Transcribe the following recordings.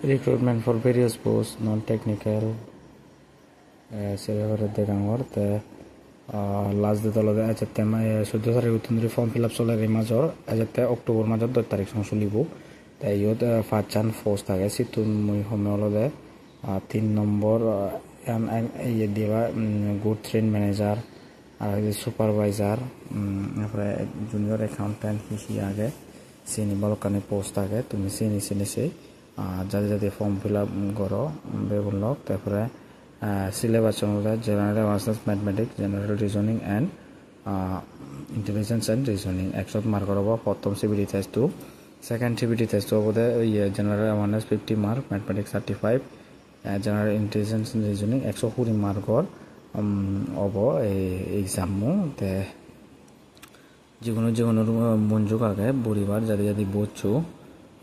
recruitment for various posts non-technical server derangor te last date olode ajate 14 tarik utundri form fill up solar major ajate october major 10 tarik song sulibo te yot fachan post age situn mui home olode 3 নম্বর ইয়ে দিবা good train manager আর supervisor তারপরে junior accountant হিসি আগে সিনি বলকানি post আগে তুমি সিনি সেই যাদের যাদের form fill up করো বেগুনলক তারপরে সিলেবাস অনুযায়ী general awareness mathematics general reasoning and intelligence and reasoning 100 mark হব প্রথম CBT test to second CBT test হব general awareness 50 mark mathematics 35 general intelligence and reasoning 120 মার্কর হব এই এক্সামও তে যিকোনো মঞ্জুক আগে বরিবার যাদের যাদের বুঝছো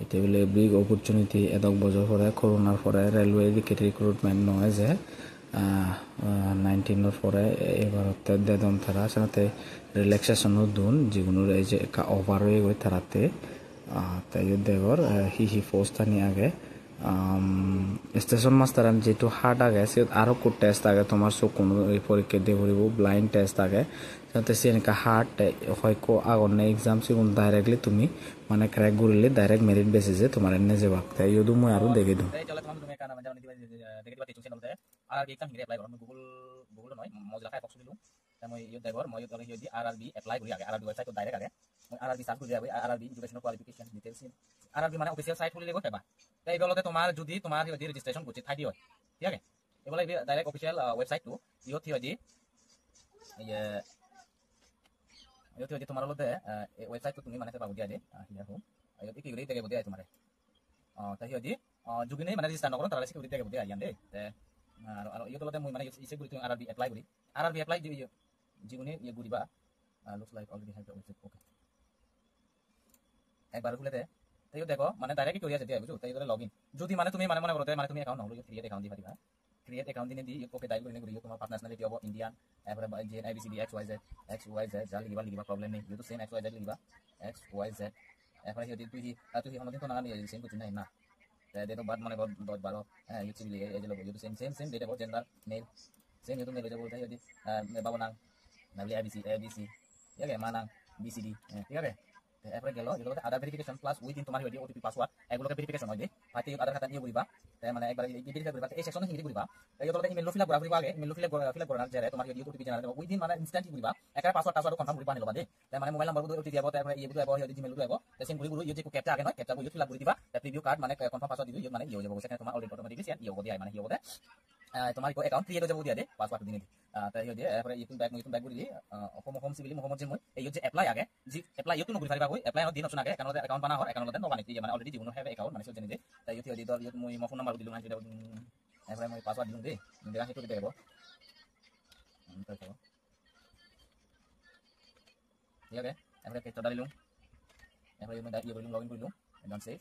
এটা বলে বিগ অপরচুনিটি এদক বছর পরে করোনার পরে রেলওয়ে দিকে রিক্রুটমেন্ট নয় যে 19 পরে এবার দেদন তারা সাথে রিল্যাক্সেশনও দুন যিকোনো এই যে অফার হয়ে গই তারাতে তাই দেবর হি পোস্ট আনি আগে স্টেশন মাস্টার যেহেতু হার্ড আগে সে আরও কোড টেস্ট আগে তোমার চোখ কোনো পরীক্ষা দিয়ে পড়ব ব্লাইন্ড টেস্ট আগে যাতে সে এনেকা হার্ড হয় আগর নে এক্সাম সেগুন ডাইরেক্টলি তুমি মানে ক্র্যাক করলে ডাইরেক্ট মেরিট বেসিসে তোমার এনে যে বাক তাই ইউদু মই আরো দেখে দিম মই ইউ দেবর মই তলে হিদি আরআরবি এপ্লাই করি আগে আরআরবি ওয়েবসাইট ডাইরেক্ট আগে মই আরআরবি সার্চ করি আগে RRB educational qualification details RRB মানে অফিশিয়াল সাইট খুলে লেগো পাবা তাই বলতে তোমার যদি তোমার হিদি রেজিস্ট্রেশন করতে থাই দিও ঠিক আছে এবারে ডাইরেক্ট অফিশিয়াল ওয়েবসাইট টু ইউ থিওদি ইউ থিওদি তোমার হলতে ওয়েবসাইট তুমি মানে পাবো দিয়া দে হিয়া হোম ইউ কি গরি থেকে বদিয়া তোমারে তাই হিদি যুগিনে মানে রেজিস্টার নকরন তারা সিকিউরিটি থেকে বদিয়া আইয়ান দে আর ইউ তলতে মই মানে ইসে করি তুমি আরআরবি এপ্লাই দিও জীবনে ইয়ে গুরিবা looks like already have the website okay একবার খুলে দে তাই দেখো মানে ডাইরেক্ট করিয়া যেতে বুঝছো তাই করে লগইন যদি মানে তুমি মানে মনে করতে মানে তুমি অ্যাকাউন্ট নহলো ক্রিয়েট অ্যাকাউন্ট দিবা ক্রিয়েট অ্যাকাউন্ট দিনে দি ওকে ডাইল করে করিও তোমার পার্সোনালিটি অফ ইন্ডিয়ান এবারে যে আইবিসিডি এক্স ওয়াই জেড যা লিখবা প্রবলেম নেই যেহেতু সেম এক্স ওয়াই জেড লিখবা এক্স ওয়াই জেড এবারে যদি তুই হনদিন তো না নিয়ে সেম কিছু নাই না ডেট অফ বার্থ মানে 10-12 ইউটিউব এই যে লোগো যেহেতু same date of gender male same যেহেতু মেল হয়ে বলতে যদি বাবু নাম নাবলি ABC ঠিক আছে মা নাম BCD ঠিক আছে এরপরে গেল এগুলোতে আধার ভেরিফিকেশন প্লাস উইদিন তোমার হইদি ওটিপি পাসওয়ার্ড এগুলোকে ভেরিফিকেশন হয় দে পাতি আধার খাতা নিয়ে করিবা মানে একবার এই ভেরিফাই করিবা এই সেকশনে হিন্দি করিবা এগুলোতে ইমেল ফিল আপ করিবা আগে ইমেল ফিল আপ করার জেরে তোমার হইদি ওটিপি জেনারেট হবে উইদিন মানে ইনস্ট্যান্টলি করিবা একটা পাসওয়ার্ড কনফার্ম করিবা নিলবা দে মানে মোবাইল নাম্বার বুঝে ওটিপি আবো তারপরে এই বুঝে আবো হইদি জিমেল বুঝে আবো সেম করি ইউ যে ক্যাপচা আগে নয় ক্যাপচা বুঝে ফিল আপ করে দিবা তারপরে প্রিভিউ কার্ড মানে কনফার্ম পাসওয়ার্ড দিও মানে ইউ যাবো সেখানে তোমার অলরেডি অটোমেটিকলি সেট ইউ হবে মানে ইউ হবে তোমার অ্যাকাউন্ট ক্রিয়েট হয়ে যাবো দিয়া দে পাসওয়ার্ড দিনে তাই হইদি এরপরে ইউটিউব ব্যাক করে দি হোম সিভিলি মোহাম্মদ যে মই এই যে এপ্লাই আগে জি এপ্লাই ইউটিউব নকরি পারিবা কই এপ্লাই দিন অপশন আগে কারণ অ্যাকাউন্ট বানা হয় অ্যাকাউন্ট নো বানাইতে মানে অলরেডি জীবন হ্যাভ অ্যাকাউন্ট মানে জেনে দে তাই ইউটিউব হইদি দর ইউটিউব মই ফোন নাম্বার দিলুম না যেটা এরপরে মই পাসওয়ার্ড দিলুম দে দেখা হেতু দিতে হবে ঠিক আছে এরপরে কেটটা দিলুম এরপরে মই ইয়ে করিলুম লগইন করিলুম ডন সেভ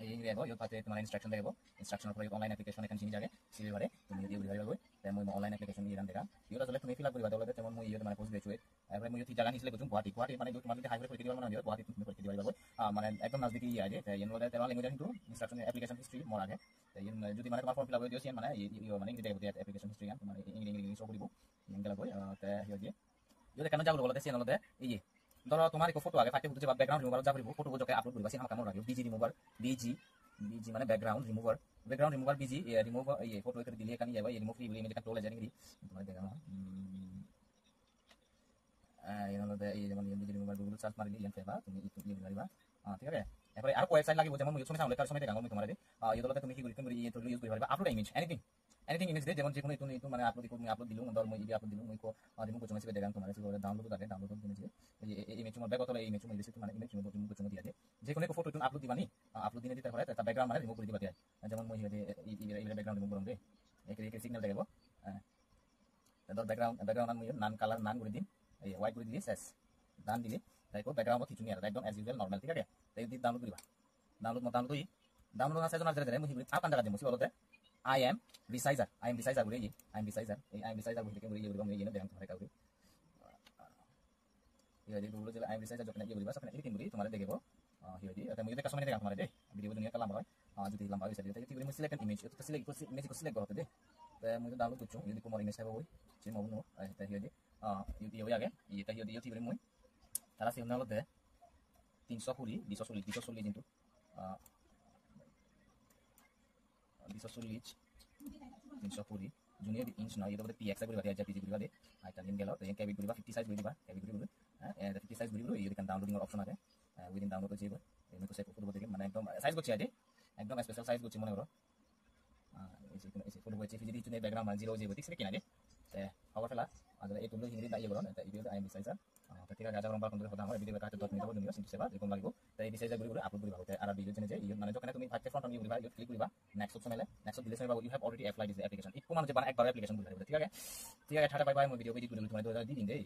এই দেবো ইউ পাতে তোমার ইনস্ট্রাকশন দেবো ইনস্ট্রাকশন পরে অনলাইন অ্যাপ্লিকেশন এখানে চিনি জায়গায় সিভি বারে তুমি দিয়ে বুঝাই পাবো তাই মই অনলাইন অ্যাপ্লিকেশন দিয়ে রান দেখা ইউ আসলে তুমি ফিল আপ করিবা তাহলে তেমন মই ইউ মানে পোস্ট গ্রাজুয়েট এরপরে মই এই জায়গা নিছিলে গুতুম গুয়াহাটি মানে তোমার যদি হাইওয়ে পরীক্ষা দিবা মানে গুয়াহাটি তুমি পরীক্ষা দিবা পাবো মানে একদম নজদিকি আইজে তাই ইউ বলে তেমন ল্যাঙ্গুয়েজ কিন্তু ইনস্ট্রাকশন অ্যাপ্লিকেশন হিস্ট্রি মোর আগে তাই যদি মানে তোমার ফর্ম ফিল আপ দিও মানে ইউ মানে ইংরেজি দেবো অ্যাপ্লিকেশন হিস্ট্রি গান তোমার ইংরেজি সব করিব ইংলা কই তাই ইউ দিয়ে ইউ কেন যাবো বলতে সিন হলতে এই ধরো তোমার এক ফটো আগে ফাইতে হচ্ছে বা ব্যাকগ্রাউন্ড রিমুভার যাবো ফটো যোকে আপলোড করিবা সিন কামর লাগে বিজি রিমুভার বিজি মানে ব্যাকগ্রাউন্ড রিমুভার বিজি রিমুভ এই ফটো করে দিলে এখানে যাবে রিমুভ ফ্রি ইমেজ কাট টোলে জানি কি তোমার দেখাও এই হলো এই যেমন বিজি রিমুভার গুগল সার্চ মারলি ইয়ান পাবা তুমি ইউজ করিবা ঠিক আছে এরপরে আর ওয়েবসাইট লাগিব যেমন ইউজ সময় লেখার সময় দেখাও আমি তোমারে এই হলো তুমি কি করি এই ইউজ করি পারবা আপলোড ইমেজ এনিথিং ইমেজ দে যেমন যে কোনো তুমি মানে আপলোড দিলুম ধর মই আপলোড দিলুম মই কো রিমুভ করতে মেসেজ দেখাম তোমারে সেগুলো ডাউনলোড করে ডাউনলোড করে দিনে এই ইমেজ তোমার ব্যাক অথবা এই ইমেজ তুমি রিসিভ মানে ইমেজ তুমি রিমুভ করতে দিয়া দে যে কোনো ফটো তুমি আপলোড দিবানি আপলোড দিনে দিতে পারে তা ব্যাকগ্রাউন্ড মানে রিমুভ করে দিবা যেমন মই এই ব্যাকগ্রাউন্ড রিমুভ করুম দে এই সিগন্যাল দেখাবো ধর ব্যাকগ্রাউন্ড আমি নান কালার নান করে দিন এই হোয়াইট করে দিলি শেষ ডান দিলি তাইকো ব্যাকগ্রাউন্ড কিছু নিয়ে একদম এজ ইউজুয়াল নরমাল ঠিক আছে তাই দি ডাউনলোড করিবা ডাউনলোড আছে জন আছে মই আকান জায়গা দিমু বলতে আই এম রিসাইজার বলে এই আই এম রিসাইজার বলে থেকে বলে মই ইনে দেখাম তোমারে কাউরি ইয়ে বলে যে আই এম রিসাইজার যখন ইয়ে বলিবা তখন এডিটিং করি তোমারে দেখাবো ইয়ে দি এটা মই দেখা সময় দেখাম তোমারে দে ভিডিও দুনিয়া কালাম হয় যদি লম্বা হইছে তাই কি বলি মই সিলেক্ট এন ইমেজ তো সিলেক্ট ইমেজ को सिलेक्ट करते दे तो मुझे डाउनलोड करछो यदि को मोर इमेज है वो जे मो नो ता हियो दे ये हो आगे ये ता हियो दे थी बरे মই তারা সে হলো দে 320 240 কিন্তু 240 340 জুনিয়র ইঞ্চ নয় এটা বলে px বলে বাতি আছে পিজি বলে দে আইটা নিন গেল তো এই ক্যাবিট বলিবা 50 সাইজ বলিবা ক্যাবিট বলিবা হ্যাঁ 50 সাইজ বলিবা এই দেখেন ডাউনলোডিং এর অপশন আছে উইদিন ডাউনলোড করতে যাবে এই তো সেভ করব দেখে মানে একদম সাইজ করছি আদি একদম স্পেশাল সাইজ করছি মনে করো এই যে ফটো করছি যদি তুমি ব্যাকগ্রাউন্ড মানে 0 ঠিক আছে কিনা দে খবর ফেলা আর এই টুল হিন্দি দাইয়ে করো এটা ভিডিও আই এম রিসাইজার ঠিক আছে আজার নম্বর কোন কথা আমার ভিডিও কাটতে 10 মিনিট হবে দুনিয়া কিন্তু সেবা যেরকম লাগবে তাই রিসাইজার গুলো আপলোড করিবা হতে আর ভিডিও জেনে যে মানে যখন তুমি ফাইভ ফ্রন্ট নিয়ে বলিবা ক্লিক করিবা নেক্সট অপশন এলে নেক্সট ডিলিট করবা you have already applied this application একটু মানে যে একবার অ্যাপ্লিকেশন বলে ঠিক আছে ঠাটা বাই বাই মই ভিডিও এডিট করে তোমাদের দি দিন দেই